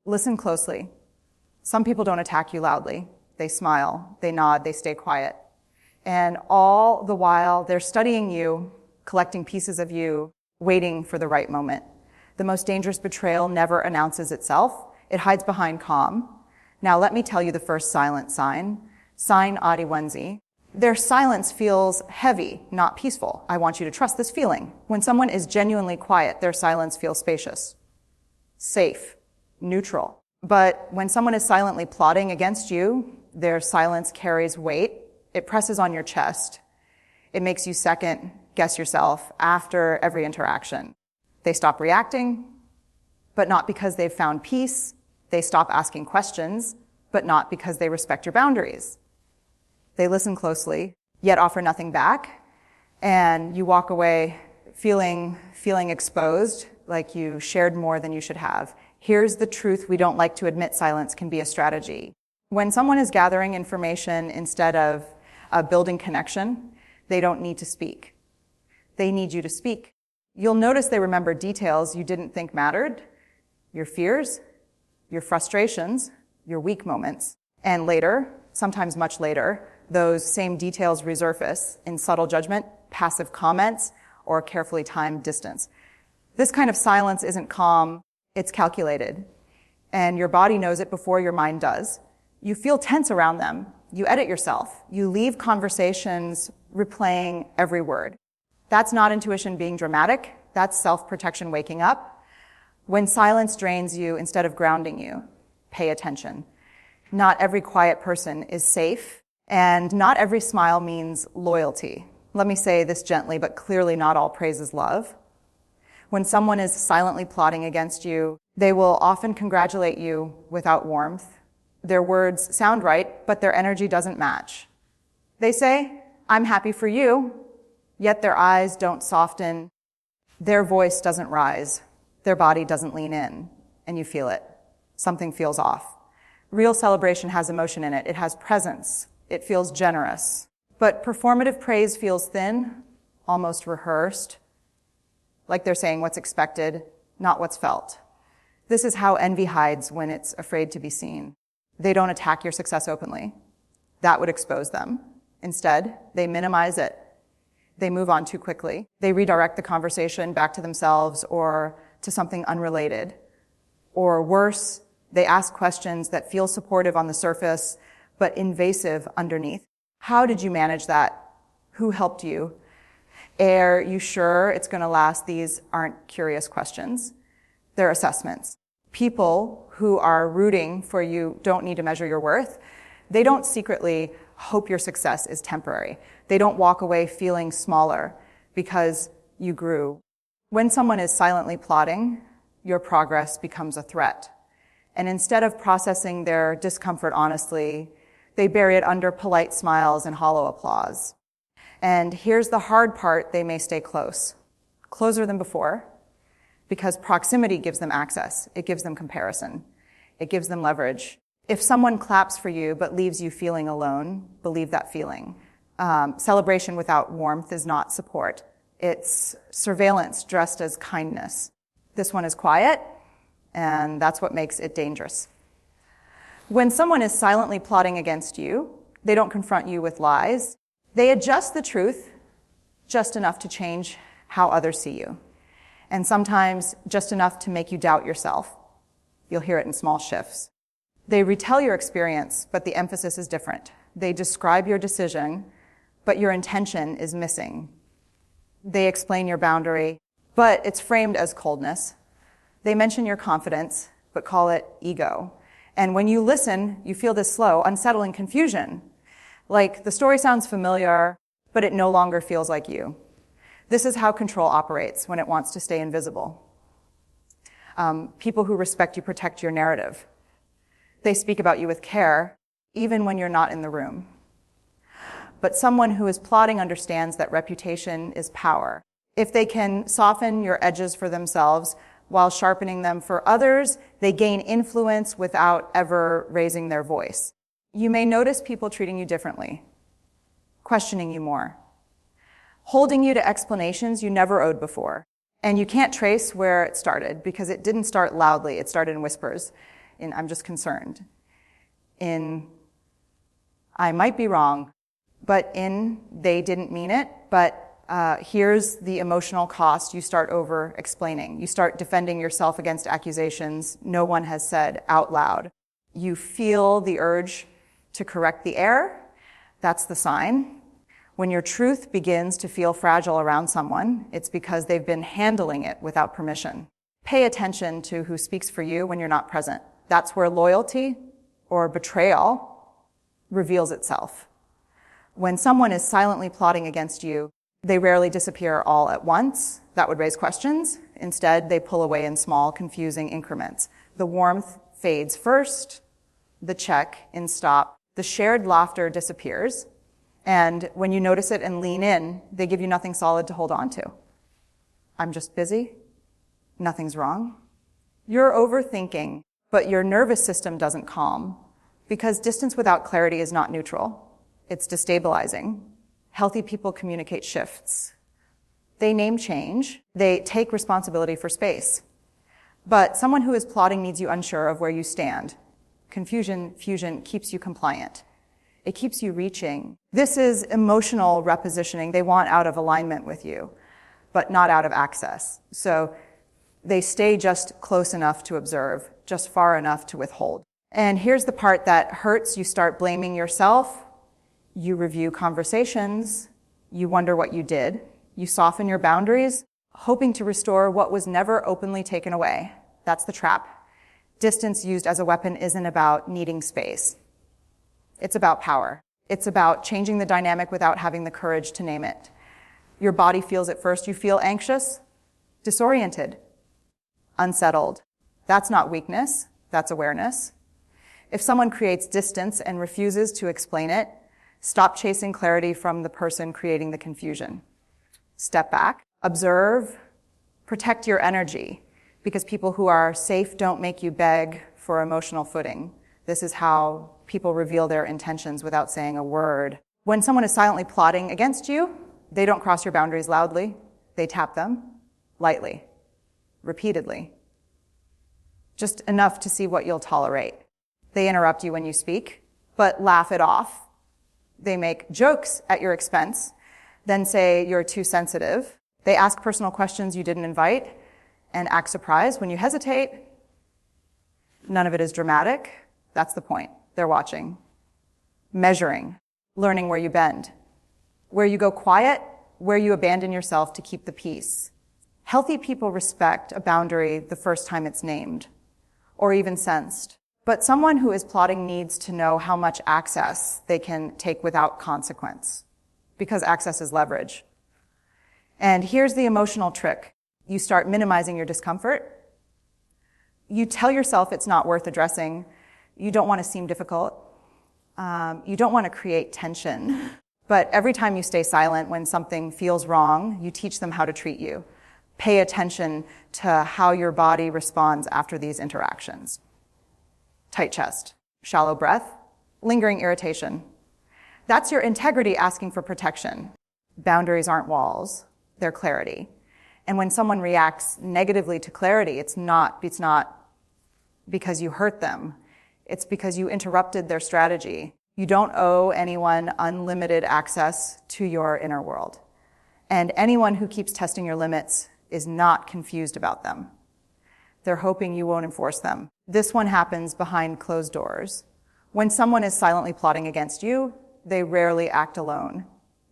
Listen closely. Some people don't attack you loudly. They smile, they nod, they stay quiet. And all the while, they're studying you, collecting pieces of you, waiting for the right moment. The most dangerous betrayal never announces itself. It hides behind calm. Now, let me tell you the first silent sign. Sign adiwenzi. Their silence feels heavy, not peaceful. I want you to trust this feeling. When someone is genuinely quiet, their silence feels spacious, safe, neutral. But when someone is silently plotting against you, their silence carries weight. It presses on your chest. It makes you second guess yourself after every interaction. They stop reacting, but not because they've found peace. They stop asking questions, but not because they respect your boundaries. They listen closely, yet offer nothing back, and you walk away feeling exposed, like you shared more than you should have. Here's the truth we don't like to admit: silence can be a strategy. When someone is gathering information instead of building connection, they don't need to speak. They need you to speak. You'll notice they remember details you didn't think mattered, your fears, your frustrations, your weak moments. And later, sometimes much later, those same details resurface in subtle judgment, passive comments, or carefully timed distance. This kind of silence isn't calm, it's calculated. And your body knows it before your mind does. You feel tense around them. You edit yourself. You leave conversations replaying every word. That's not intuition being dramatic. That's self-protection waking up. When silence drains you instead of grounding you, pay attention. Not every quiet person is safe, and not every smile means loyalty. Let me say this gently, but clearly not all praise is love. When someone is silently plotting against you, they will often congratulate you without warmth. Their words sound right, but their energy doesn't match. They say, "I'm happy for you," yet their eyes don't soften. Their voice doesn't rise. Their body doesn't lean in, and you feel it. Something feels off. Real celebration has emotion in it. It has presence. It feels generous. But performative praise feels thin, almost rehearsed, like they're saying what's expected, not what's felt. This is how envy hides when it's afraid to be seen. They don't attack your success openly. That would expose them. Instead, they minimize it. They move on too quickly. They redirect the conversation back to themselves or to something unrelated. Or worse, they ask questions that feel supportive on the surface, but invasive underneath. How did you manage that? Who helped you? Are you sure it's going to last? These aren't curious questions. They're assessments. People who are rooting for you don't need to measure your worth. They don't secretly hope your success is temporary. They don't walk away feeling smaller because you grew. When someone is silently plotting, your progress becomes a threat. And instead of processing their discomfort honestly, they bury it under polite smiles and hollow applause. And here's the hard part: they may stay closer than before, because proximity gives them access. It gives them comparison. It gives them leverage. If someone claps for you but leaves you feeling alone, believe that feeling. Celebration without warmth is not support. It's surveillance dressed as kindness. This one is quiet, and that's what makes it dangerous. When someone is silently plotting against you, they don't confront you with lies. They adjust the truth just enough to change how others see you, and sometimes just enough to make you doubt yourself. You'll hear it in small shifts. They retell your experience, but the emphasis is different. They describe your decision, but your intention is missing. They explain your boundary, but it's framed as coldness. They mention your confidence, but call it ego. And when you listen, you feel this slow, unsettling confusion. Like the story sounds familiar, but it no longer feels like you. This is how control operates when it wants to stay invisible. People who respect you protect your narrative. They speak about you with care, even when you're not in the room. But someone who is plotting understands that reputation is power. If they can soften your edges for themselves while sharpening them for others, they gain influence without ever raising their voice. You may notice people treating you differently, questioning you more, holding you to explanations you never owed before. And you can't trace where it started because it didn't start loudly, it started in whispers, in I'm just concerned, in I might be wrong, but in they didn't mean it, but here's the emotional cost. You start over explaining. You start defending yourself against accusations no one has said out loud. You feel the urge to correct the error. That's the sign. When your truth begins to feel fragile around someone, it's because they've been handling it without permission. Pay attention to who speaks for you when you're not present. That's where loyalty or betrayal reveals itself. When someone is silently plotting against you, they rarely disappear all at once. That would raise questions. Instead, they pull away in small, confusing increments. The warmth fades first, the check in stop. The shared laughter disappears. And when you notice it and lean in, they give you nothing solid to hold on to. I'm just busy. Nothing's wrong. You're overthinking, but your nervous system doesn't calm because distance without clarity is not neutral. It's destabilizing. Healthy people communicate shifts. They name change. They take responsibility for space. But someone who is plotting needs you unsure of where you stand. Fusion keeps you compliant. It keeps you reaching. This is emotional repositioning. They want out of alignment with you, but not out of access. So they stay just close enough to observe, just far enough to withhold. And here's the part that hurts. You start blaming yourself. You review conversations. You wonder what you did. You soften your boundaries, hoping to restore what was never openly taken away. That's the trap. Distance used as a weapon isn't about needing space. It's about power. It's about changing the dynamic without having the courage to name it. Your body feels it first. You feel anxious, disoriented, unsettled. That's not weakness. That's awareness. If someone creates distance and refuses to explain it, stop chasing clarity from the person creating the confusion. Step back, observe, protect your energy, because people who are safe don't make you beg for emotional footing. This is how people reveal their intentions without saying a word. When someone is silently plotting against you, they don't cross your boundaries loudly. They tap them lightly, repeatedly, just enough to see what you'll tolerate. They interrupt you when you speak, but laugh it off. They make jokes at your expense, then say you're too sensitive. They ask personal questions you didn't invite and act surprised when you hesitate. None of it is dramatic. That's the point. They're watching, measuring, learning where you bend, where you go quiet, where you abandon yourself to keep the peace. Healthy people respect a boundary the first time it's named or even sensed. But someone who is plotting needs to know how much access they can take without consequence, because access is leverage. And here's the emotional trick. You start minimizing your discomfort. You tell yourself it's not worth addressing. You don't want to seem difficult. You don't want to create tension. But every time you stay silent when something feels wrong, you teach them how to treat you. Pay attention to how your body responds after these interactions. Tight chest, shallow breath, lingering irritation. That's your integrity asking for protection. Boundaries aren't walls, they're clarity. And when someone reacts negatively to clarity, it's not because you hurt them. It's because you interrupted their strategy. You don't owe anyone unlimited access to your inner world. And anyone who keeps testing your limits is not confused about them. They're hoping you won't enforce them. This one happens behind closed doors. When someone is silently plotting against you, they rarely act alone.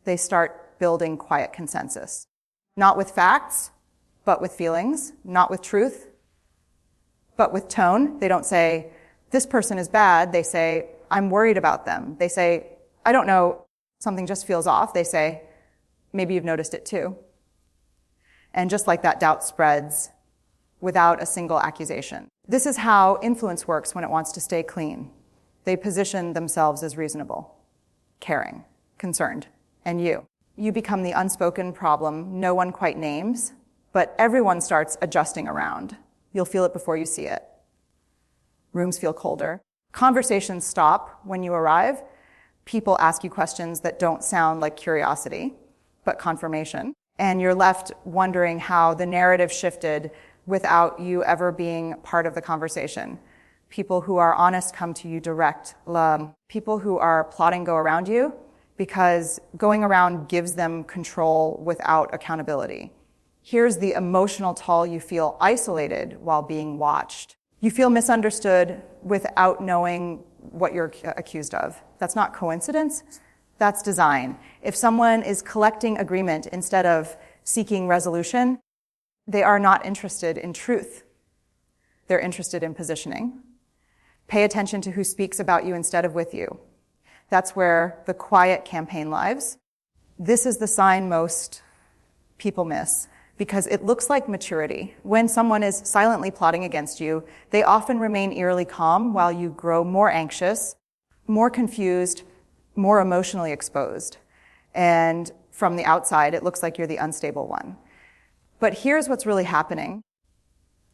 They start building quiet consensus. Not with facts, but with feelings. Not with truth, but with tone. They don't say, this person is bad. They say, I'm worried about them. They say, I don't know, something just feels off. They say, maybe you've noticed it too. And just like that, doubt spreads without a single accusation. This is how influence works when it wants to stay clean. They position themselves as reasonable, caring, concerned, and you. You become the unspoken problem no one quite names, but everyone starts adjusting around. You'll feel it before you see it. Rooms feel colder. Conversations stop when you arrive. People ask you questions that don't sound like curiosity, but confirmation. And you're left wondering how the narrative shifted without you ever being part of the conversation. People who are honest come to you direct. People who are plotting go around you because going around gives them control without accountability. Here's the emotional toll: you feel isolated while being watched. You feel misunderstood without knowing what you're accused of. That's not coincidence, that's design. If someone is collecting agreement instead of seeking resolution, they are not interested in truth. They're interested in positioning. Pay attention to who speaks about you instead of with you. That's where the quiet campaign lives. This is the sign most people miss, because it looks like maturity. When someone is silently plotting against you, they often remain eerily calm while you grow more anxious, more confused, more emotionally exposed. And from the outside, it looks like you're the unstable one. But here's what's really happening.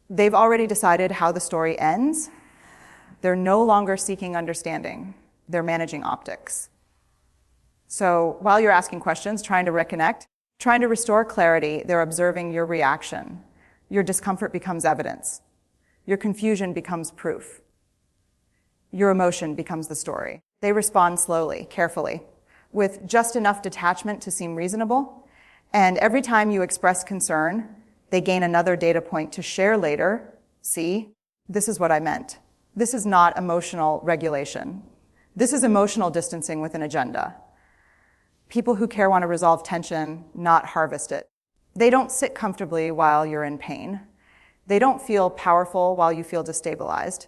They've already decided how the story ends. They're no longer seeking understanding. They're managing optics. So while you're asking questions, trying to reconnect, trying to restore clarity, they're observing your reaction. Your discomfort becomes evidence. Your confusion becomes proof. Your emotion becomes the story. They respond slowly, carefully, with just enough detachment to seem reasonable. And every time you express concern, they gain another data point to share later. See, this is what I meant. This is not emotional regulation. This is emotional distancing with an agenda. People who care want to resolve tension, not harvest it. They don't sit comfortably while you're in pain. They don't feel powerful while you feel destabilized.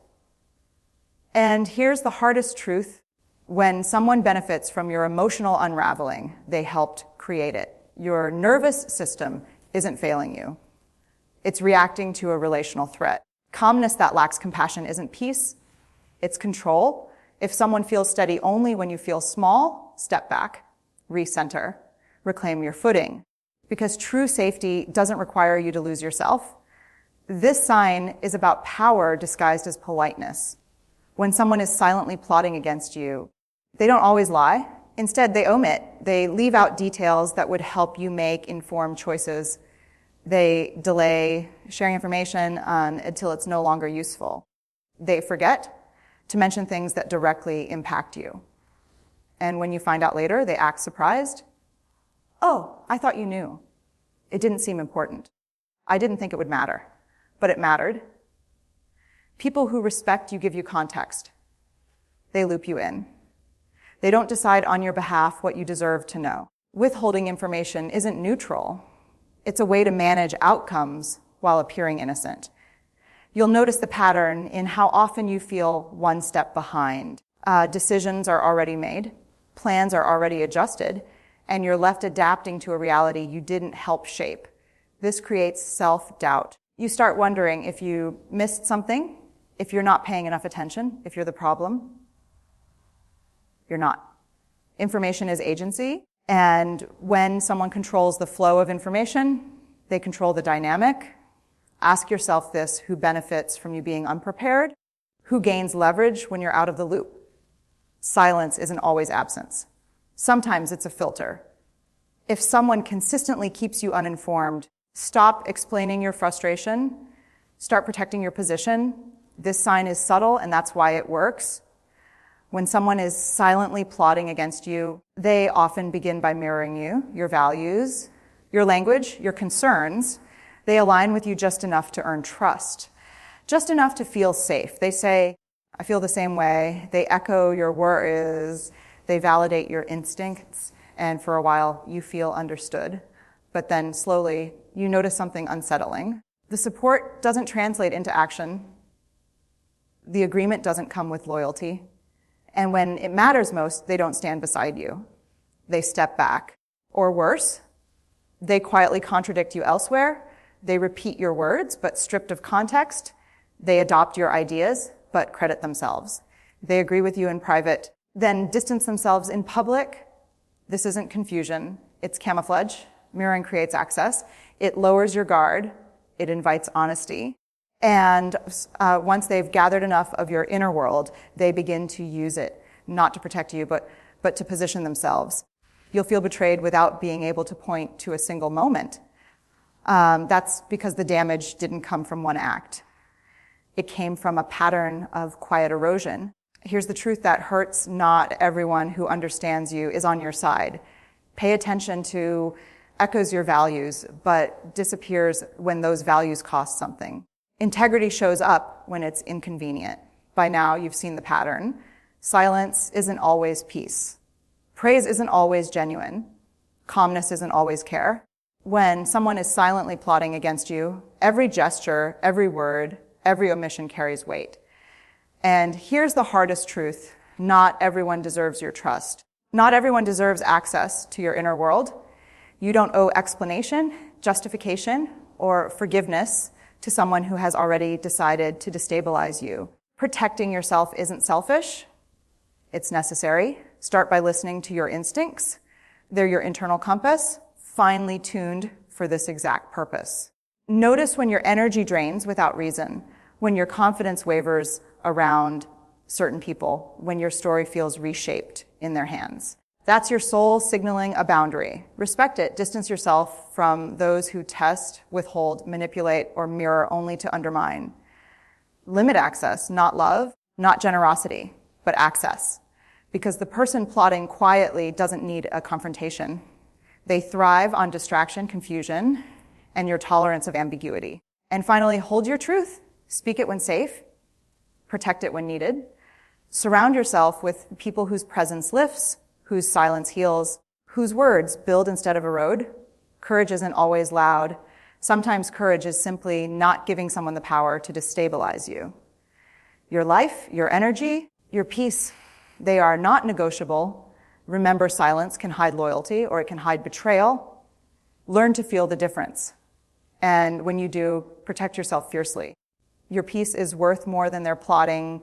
And here's the hardest truth. When someone benefits from your emotional unraveling, they helped create it. Your nervous system isn't failing you. It's reacting to a relational threat. Calmness that lacks compassion isn't peace, it's control. If someone feels steady only when you feel small, step back. Recenter, reclaim your footing. Because true safety doesn't require you to lose yourself. This sign is about power disguised as politeness. When someone is silently plotting against you, they don't always lie. Instead, they omit. They leave out details that would help you make informed choices. They delay sharing information until it's no longer useful. They forget to mention things that directly impact you. And when you find out later, they act surprised. Oh, I thought you knew. It didn't seem important. I didn't think it would matter, but it mattered. People who respect you give you context. They loop you in. They don't decide on your behalf what you deserve to know. Withholding information isn't neutral. It's a way to manage outcomes while appearing innocent. You'll notice the pattern in how often you feel one step behind. Decisions are already made. Plans are already adjusted, and you're left adapting to a reality you didn't help shape. This creates self-doubt. You start wondering if you missed something, if you're not paying enough attention, if you're the problem. You're not. Information is agency, and when someone controls the flow of information, they control the dynamic. Ask yourself this: who benefits from you being unprepared? Who gains leverage when you're out of the loop? Silence isn't always absence. Sometimes it's a filter. If someone consistently keeps you uninformed, stop explaining your frustration. Start protecting your position. This sign is subtle, and that's why it works. When someone is silently plotting against you, they often begin by mirroring you, your values, your language, your concerns. They align with you just enough to earn trust, just enough to feel safe. They say, I feel the same way. They echo your words. They validate your instincts. And for a while, you feel understood. But then slowly, you notice something unsettling. The support doesn't translate into action. The agreement doesn't come with loyalty. And when it matters most, they don't stand beside you. They step back. Or worse, they quietly contradict you elsewhere. They repeat your words, but stripped of context. They adopt your ideas, but credit themselves. They agree with you in private, then distance themselves in public. This isn't confusion. It's camouflage. Mirroring creates access. It lowers your guard. It invites honesty. And once they've gathered enough of your inner world, they begin to use it, not to protect you, but to position themselves. You'll feel betrayed without being able to point to a single moment. That's because the damage didn't come from one act. It came from a pattern of quiet erosion. Here's the truth that hurts: not everyone who understands you is on your side. Pay attention to echoes your values, but disappears when those values cost something. Integrity shows up when it's inconvenient. By now, you've seen the pattern. Silence isn't always peace. Praise isn't always genuine. Calmness isn't always care. When someone is silently plotting against you, every gesture, every word, every omission carries weight. And here's the hardest truth: not everyone deserves your trust. Not everyone deserves access to your inner world. You don't owe explanation, justification, or forgiveness to someone who has already decided to destabilize you. Protecting yourself isn't selfish. It's necessary. Start by listening to your instincts. They're your internal compass, finely tuned for this exact purpose. Notice when your energy drains without reason, when your confidence wavers around certain people, when your story feels reshaped in their hands. That's your soul signaling a boundary. Respect it. Distance yourself from those who test, withhold, manipulate, or mirror only to undermine. Limit access, not love, not generosity, but access. Because the person plotting quietly doesn't need a confrontation. They thrive on distraction, confusion, and your tolerance of ambiguity. And finally, hold your truth. Speak it when safe. Protect it when needed. Surround yourself with people whose presence lifts, whose silence heals, whose words build instead of erode. Courage isn't always loud. Sometimes courage is simply not giving someone the power to destabilize you. Your life, your energy, your peace, they are not negotiable. Remember, silence can hide loyalty or it can hide betrayal. Learn to feel the difference. And when you do, protect yourself fiercely. Your peace is worth more than their plotting